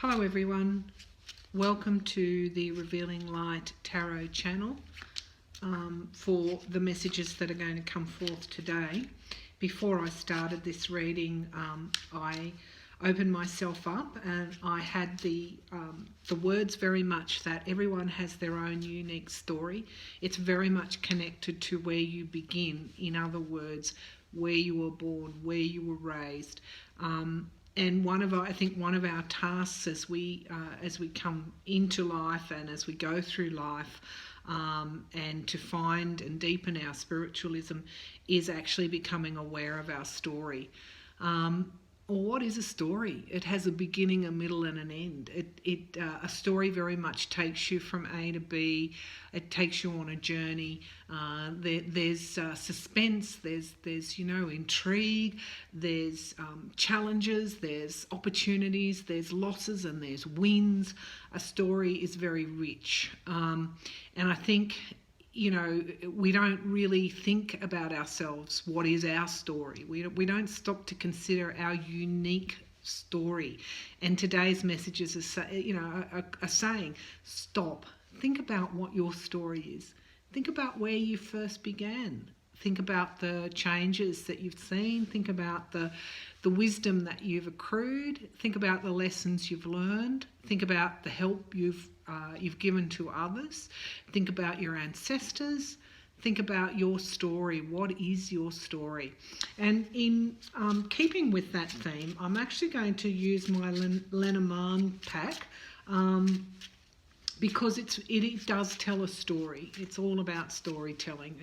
Hello everyone, welcome to the Revealing Light Tarot channel for the messages that are going to come forth today. Before I started this reading, I opened myself up and I had the words very much that everyone has their own unique story. It's very much connected to where you begin, in other words, where you were born, where you were raised. And I think one of our tasks as we come into life and as we go through life, and to find and deepen our spiritualism, is actually becoming aware of our story. Or what is a story? It has a beginning, a middle, and an end. A story very much takes you from A to B. It takes you on a journey. There's suspense. There's intrigue. There's challenges. There's opportunities. There's losses and there's wins. A story is very rich, and I think, we don't really think about ourselves. What is our story? We don't stop to consider our unique story. And today's messages are saying, stop. Think about what your story is. Think about where you first began. Think about the changes that you've seen. Think about the wisdom that you've accrued. Think about the lessons you've learned. Think about the help you've given to others. Think about your ancestors. Think about your story. What is your story? And in keeping with that theme, I'm actually going to use my Lenormand pack, because it does tell a story. It's all about storytelling.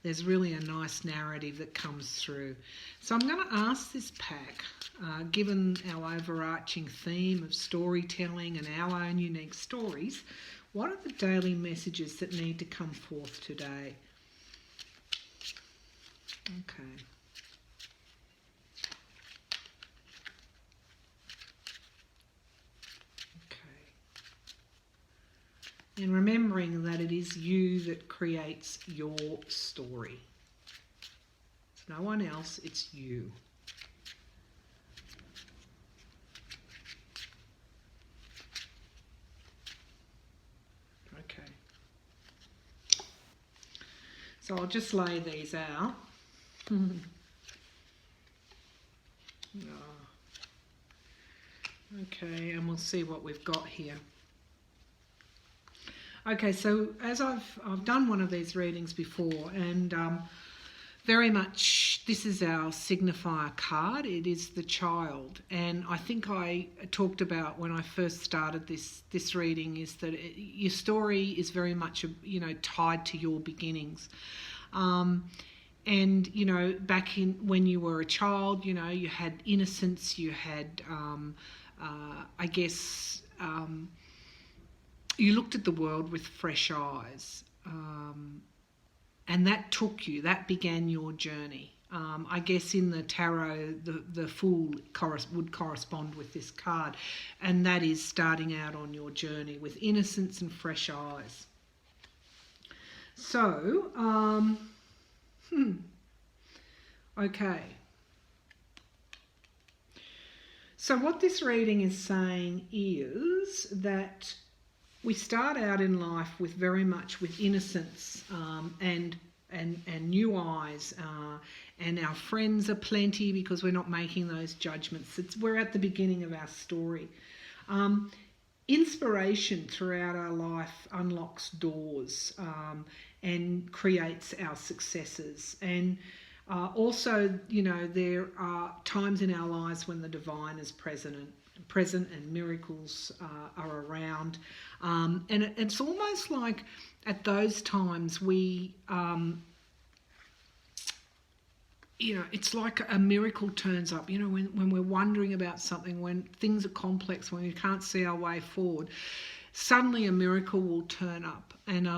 There's really a nice narrative that comes through. So I'm going to ask this pack, given our overarching theme of storytelling and our own unique stories, what are the daily messages that need to come forth today? Okay. And remembering that it is you that creates your story. It's no one else, it's you. Okay. So I'll just lay these out. Okay, and we'll see what we've got here. Okay, so as I've done one of these readings before, and very much this is our signifier card. It is the child, and I think I talked about when I first started this reading is that your story is very much tied to your beginnings, and back in when you were a child, you had innocence, you had you looked at the world with fresh eyes, and that began your journey. I guess in the tarot, the Fool would correspond with this card, and that is starting out on your journey with innocence and fresh eyes. So, okay. So what this reading is saying is that we start out in life with very much with innocence, and new eyes, and our friends are plenty because we're not making those judgments. We're at the beginning of our story. Inspiration throughout our life unlocks doors, and creates our successes. And also, there are times in our lives when the divine is present and miracles are around, and it's almost like at those times we it's like a miracle turns up, when we're wondering about something, when things are complex, when we can't see our way forward, suddenly a miracle will turn up, and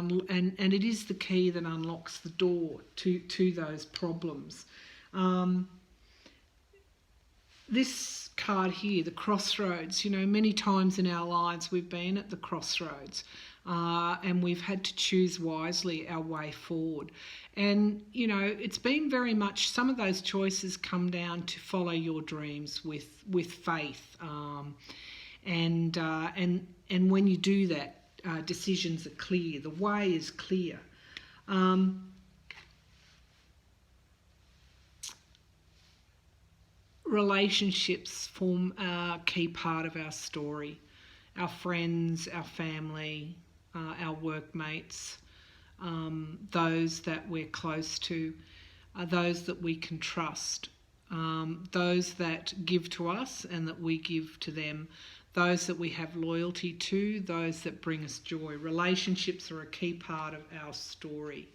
it is the key that unlocks the door to those problems. This card here, the crossroads, many times in our lives we've been at the crossroads, and we've had to choose wisely our way forward. And, it's been very much, some of those choices come down to follow your dreams with faith, and when you do that, decisions are clear. The way is clear. Relationships form a key part of our story. Our friends, our family, our workmates, those that we're close to, those that we can trust, those that give to us and that we give to them, those that we have loyalty to, those that bring us joy. Relationships are a key part of our story.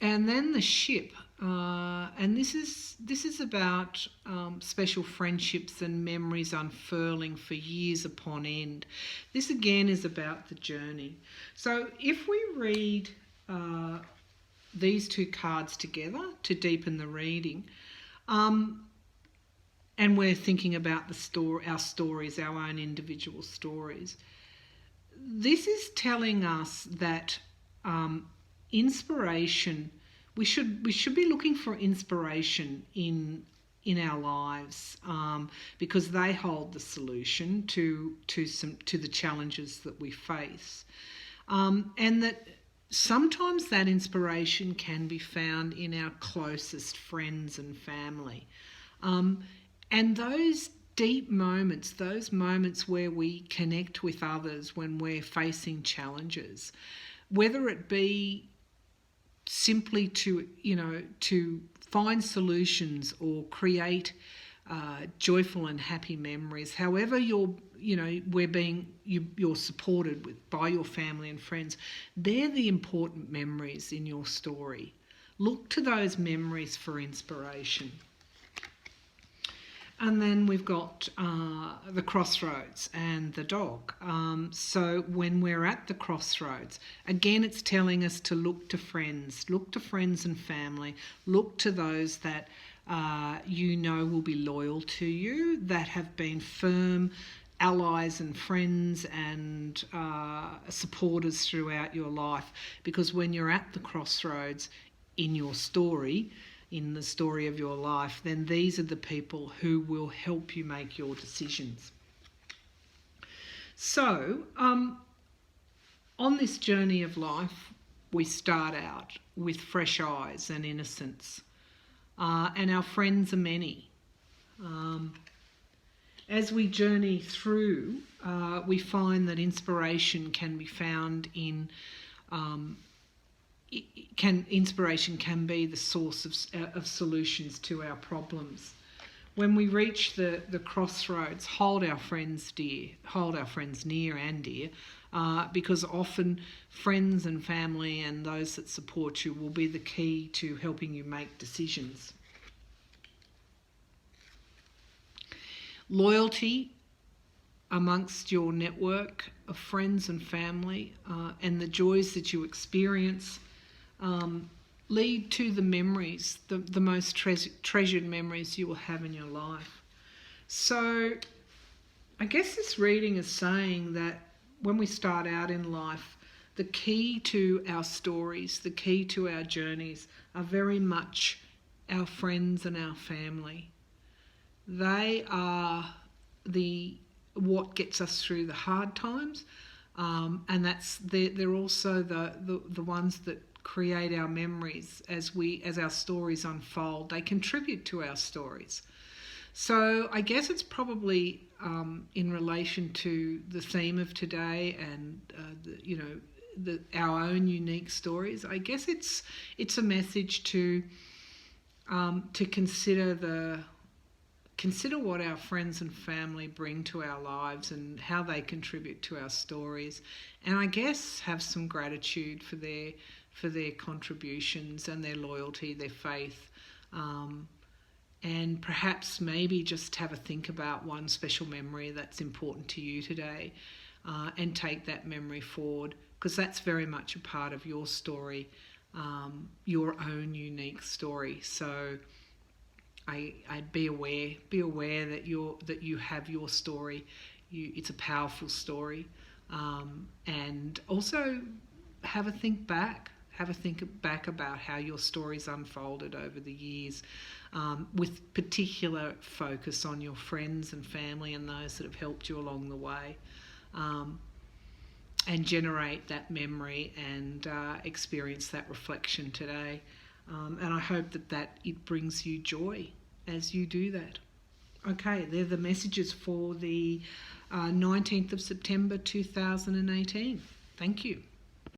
And then the ship, and this is about special friendships and memories unfurling for years upon end. This again is about the journey. So if we read these two cards together to deepen the reading, and we're thinking about our stories, our own individual stories, this is telling us that inspiration, we should be looking for inspiration in our lives, because they hold the solution to the challenges that we face, and that sometimes that inspiration can be found in our closest friends and family, and those deep moments, those moments where we connect with others when we're facing challenges, whether it be simply to find solutions or create joyful and happy memories. However you're supported by your family and friends, they're the important memories in your story. Look to those memories for inspiration. And then we've got the crossroads and the dog. So when we're at the crossroads, again, it's telling us to look to friends and family, look to those that will be loyal to you, that have been firm allies and friends and supporters throughout your life. Because when you're at the crossroads in your story, in the story of your life, then these are the people who will help you make your decisions. So, on this journey of life, we start out with fresh eyes and innocence, and our friends are many. As we journey through, we find that inspiration can be found in inspiration can be the source of solutions to our problems. When we reach the crossroads, hold our friends near and dear, because often friends and family and those that support you will be the key to helping you make decisions. Loyalty amongst your network of friends and family, and the joys that you experience lead to the memories, the most treasured memories you will have in your life. So I guess this reading is saying that when we start out in life, the key to our stories, the key to our journeys are very much our friends and our family. They are what gets us through the hard times, and they're also the ones that create our memories as our stories unfold. They contribute to our stories. So I guess it's probably in relation to the theme of today and our own unique stories. I guess it's a message to consider what our friends and family bring to our lives and how they contribute to our stories, and I guess have some gratitude for their contributions and their loyalty, their faith, and perhaps maybe just have a think about one special memory that's important to you today, and take that memory forward, because that's very much a part of your story, your own unique story. So I'd be aware that you have your story. It's a powerful story, and also have a think back about how your story's unfolded over the years, with particular focus on your friends and family and those that have helped you along the way, and generate that memory and experience that reflection today. And I hope that it brings you joy as you do that. Okay, they're the messages for the 19th of September 2018. Thank you.